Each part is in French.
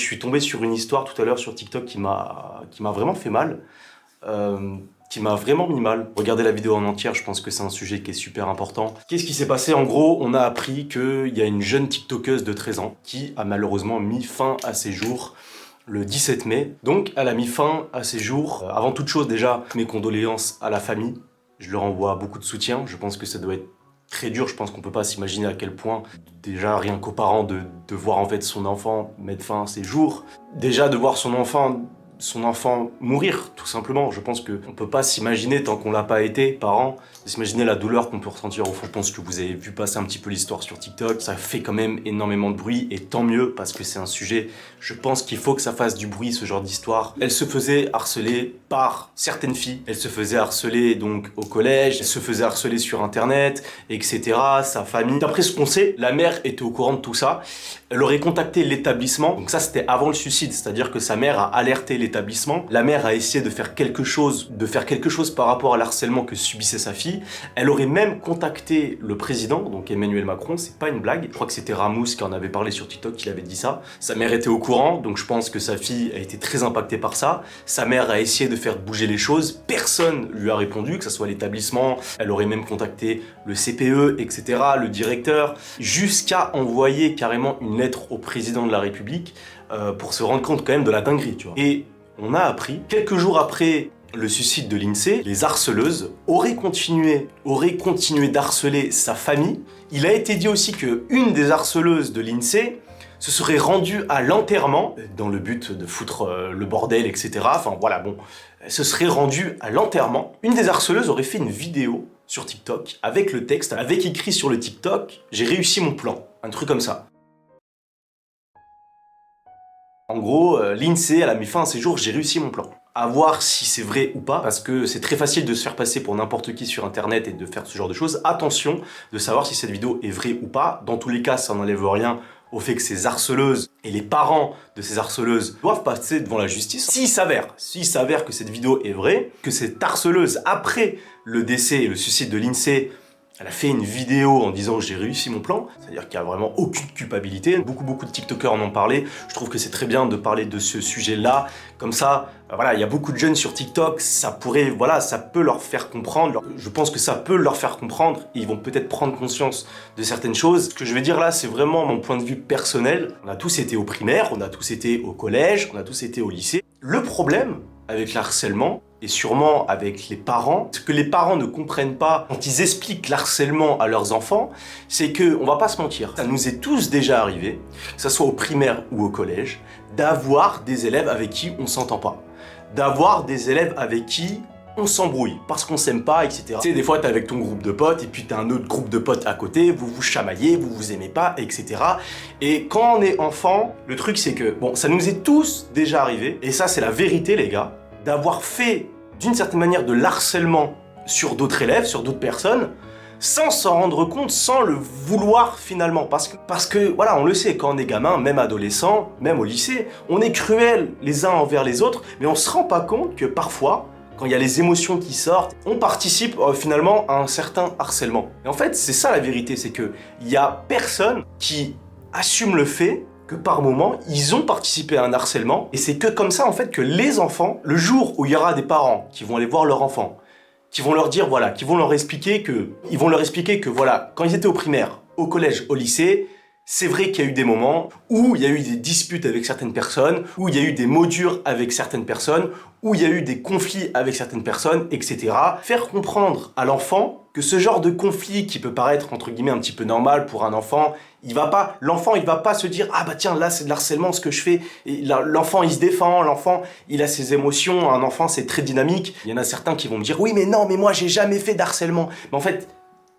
Je suis tombé sur une histoire tout à l'heure sur TikTok qui m'a vraiment fait mal, qui m'a vraiment mis mal. Regardez la vidéo en entière, je pense que c'est un sujet qui est super important. Qu'est-ce qui s'est passé? En gros, on a appris qu'il y a une jeune TikTokeuse de 13 ans qui a malheureusement mis fin à ses jours le 17 mai. Donc, elle a mis fin à ses jours. Avant toute chose, déjà, mes condoléances à la famille. Je leur envoie beaucoup de soutien. Je pense que ça doit être très dur. Je pense qu'on peut pas s'imaginer à quel point, déjà, rien qu'aux parents, de voir en fait son enfant mettre fin à ses jours. Déjà, de voir son enfant mourir, tout simplement. Je pense qu'on peut pas s'imaginer, tant qu'on l'a pas été, parent, de s'imaginer la douleur qu'on peut ressentir au fond. Je pense que vous avez vu passer un petit peu l'histoire sur TikTok. Ça fait quand même énormément de bruit, et tant mieux, parce que c'est un sujet, je pense qu'il faut que ça fasse du bruit, ce genre d'histoire. Elle se faisait harceler par certaines filles. Elle se faisait harceler donc au collège, elle se faisait harceler sur internet, etc. Sa famille. D'après ce qu'on sait, la mère était au courant de tout ça. Elle aurait contacté l'établissement. Donc ça, c'était avant le suicide, c'est-à-dire que sa mère a alerté l'établissement. La mère a essayé de faire quelque chose par rapport à l'harcèlement que subissait sa fille. Elle aurait même contacté le président, donc Emmanuel Macron, c'est pas une blague. Je crois que c'était Ramous qui en avait parlé sur TikTok, qui avait dit ça. Sa mère était au courant, donc je pense que sa fille a été très impactée par ça. Sa mère a essayé de faire bouger les choses. Personne lui a répondu, que ce soit l'établissement. Elle aurait même contacté le CPE, etc., le directeur, jusqu'à envoyer carrément une lettre au président de la République pour se rendre compte quand même de la dinguerie, tu vois. Et on a appris, quelques jours après le suicide de l'INSEE, les harceleuses auraient continué d'harceler sa famille. Il a été dit aussi qu'une des harceleuses de l'INSEE se serait rendue à l'enterrement, dans le but de foutre le bordel, etc. Enfin voilà, bon, elle se serait rendue à l'enterrement. Une des harceleuses aurait fait une vidéo sur TikTok avec le texte, avec écrit sur le TikTok « J'ai réussi mon plan », un truc comme ça. En gros, l'INSEE, elle a mis fin à ses jours, j'ai réussi mon plan. À voir si c'est vrai ou pas, parce que c'est très facile de se faire passer pour n'importe qui sur internet et de faire ce genre de choses. Attention de savoir si cette vidéo est vraie ou pas. Dans tous les cas, ça n'enlève rien au fait que ces harceleuses et les parents de ces harceleuses doivent passer devant la justice. S'il s'avère que cette vidéo est vraie, que cette harceleuse, après le décès et le suicide de l'INSEE, elle a fait une vidéo en disant « j'ai réussi mon plan », c'est-à-dire qu'il n'y a vraiment aucune culpabilité. Beaucoup de TikTokers en ont parlé. Je trouve que c'est très bien de parler de ce sujet-là. Comme ça, voilà, il y a beaucoup de jeunes sur TikTok, ça peut leur faire comprendre. Je pense que ça peut leur faire comprendre. Ils vont peut-être prendre conscience de certaines choses. Ce que je vais dire là, c'est vraiment mon point de vue personnel. On a tous été au primaire, on a tous été au collège, on a tous été au lycée. Le problème avec l'harcèlement, et sûrement avec les parents, ce que les parents ne comprennent pas quand ils expliquent l'harcèlement à leurs enfants, c'est que, on va pas se mentir, ça nous est tous déjà arrivé, que ce soit au primaire ou au collège, d'avoir des élèves avec qui on s'entend pas, d'avoir des élèves avec qui on s'embrouille, parce qu'on s'aime pas, etc. Tu sais, des fois, t'es avec ton groupe de potes, et puis t'as un autre groupe de potes à côté, vous vous chamaillez, vous vous aimez pas, etc. Et quand on est enfant, le truc c'est que, bon, ça nous est tous déjà arrivé, et ça c'est la vérité les gars, d'avoir fait d'une certaine manière de l'harcèlement sur d'autres élèves, sur d'autres personnes, sans s'en rendre compte, sans le vouloir finalement. Parce que, voilà, on le sait, quand on est gamin, même adolescent, même au lycée, on est cruel les uns envers les autres, mais on se rend pas compte que parfois, quand il y a les émotions qui sortent, on participe finalement à un certain harcèlement. Et en fait, c'est ça la vérité, c'est que il y a personne qui assume le fait que par moment, ils ont participé à un harcèlement, et c'est que comme ça, en fait, que les enfants, le jour où il y aura des parents qui vont aller voir leur enfant, qui vont leur dire, voilà, qui vont leur expliquer que, voilà, quand ils étaient au primaire, au collège, au lycée, c'est vrai qu'il y a eu des moments où il y a eu des disputes avec certaines personnes, où il y a eu des mots durs avec certaines personnes, où il y a eu des conflits avec certaines personnes, etc. Faire comprendre à l'enfant que ce genre de conflit qui peut paraître entre guillemets un petit peu normal pour un enfant, l'enfant il va pas se dire ah bah tiens là c'est de l'harcèlement ce que je fais, et l'enfant il se défend, l'enfant il a ses émotions, un enfant c'est très dynamique. Il y en a certains qui vont me dire oui mais non mais moi j'ai jamais fait d'harcèlement, mais en fait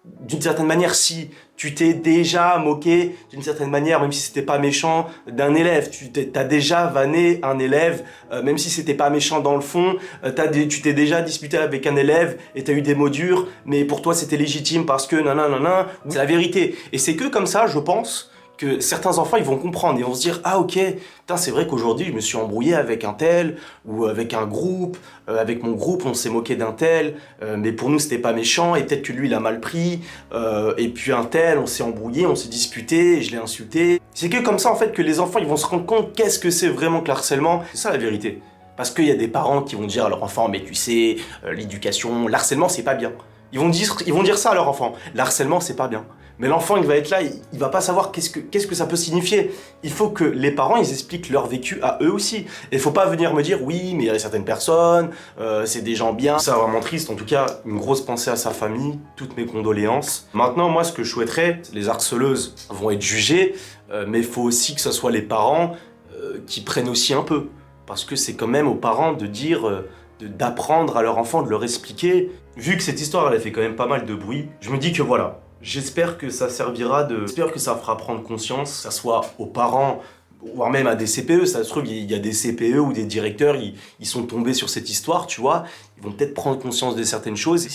d'une certaine manière, si tu t'es déjà moqué, d'une certaine manière, même si c'était pas méchant, d'un élève, tu t'as déjà vanné un élève, même si c'était pas méchant dans le fond, tu t'es déjà disputé avec un élève et t'as eu des mots durs, mais pour toi c'était légitime parce que nanana, c'est la vérité. Et c'est que comme ça, je pense, que certains enfants ils vont comprendre et vont se dire ah ok, putain c'est vrai qu'aujourd'hui je me suis embrouillé avec un tel ou avec un groupe, avec mon groupe on s'est moqué d'un tel, mais pour nous c'était pas méchant et peut-être que lui il a mal pris, et puis un tel on s'est embrouillé, on s'est disputé, et je l'ai insulté. C'est que comme ça en fait que les enfants ils vont se rendre compte qu'est-ce que c'est vraiment que le harcèlement, c'est ça la vérité. Parce qu'il y a des parents qui vont dire à leur enfant mais tu sais, l'éducation, l'harcèlement c'est pas bien. Ils vont dire ça à leur enfant, l'harcèlement c'est pas bien. Mais l'enfant il va être là, il va pas savoir qu'est-ce que ça peut signifier. Il faut que les parents ils expliquent leur vécu à eux aussi. Et il faut pas venir me dire oui mais il y a certaines personnes, c'est des gens bien. C'est vraiment triste, en tout cas une grosse pensée à sa famille, toutes mes condoléances. Maintenant moi ce que je souhaiterais, les harceleuses vont être jugées, mais il faut aussi que ce soit les parents qui prennent aussi un peu. Parce que c'est quand même aux parents de dire, d'apprendre à leur enfant, de leur expliquer. Vu que cette histoire elle a fait quand même pas mal de bruit, je me dis que voilà, j'espère que ça servira de... J'espère que ça fera prendre conscience, que ça soit aux parents, voire même à des CPE, ça se trouve il y a des CPE ou des directeurs, ils sont tombés sur cette histoire, tu vois, ils vont peut-être prendre conscience de certaines choses.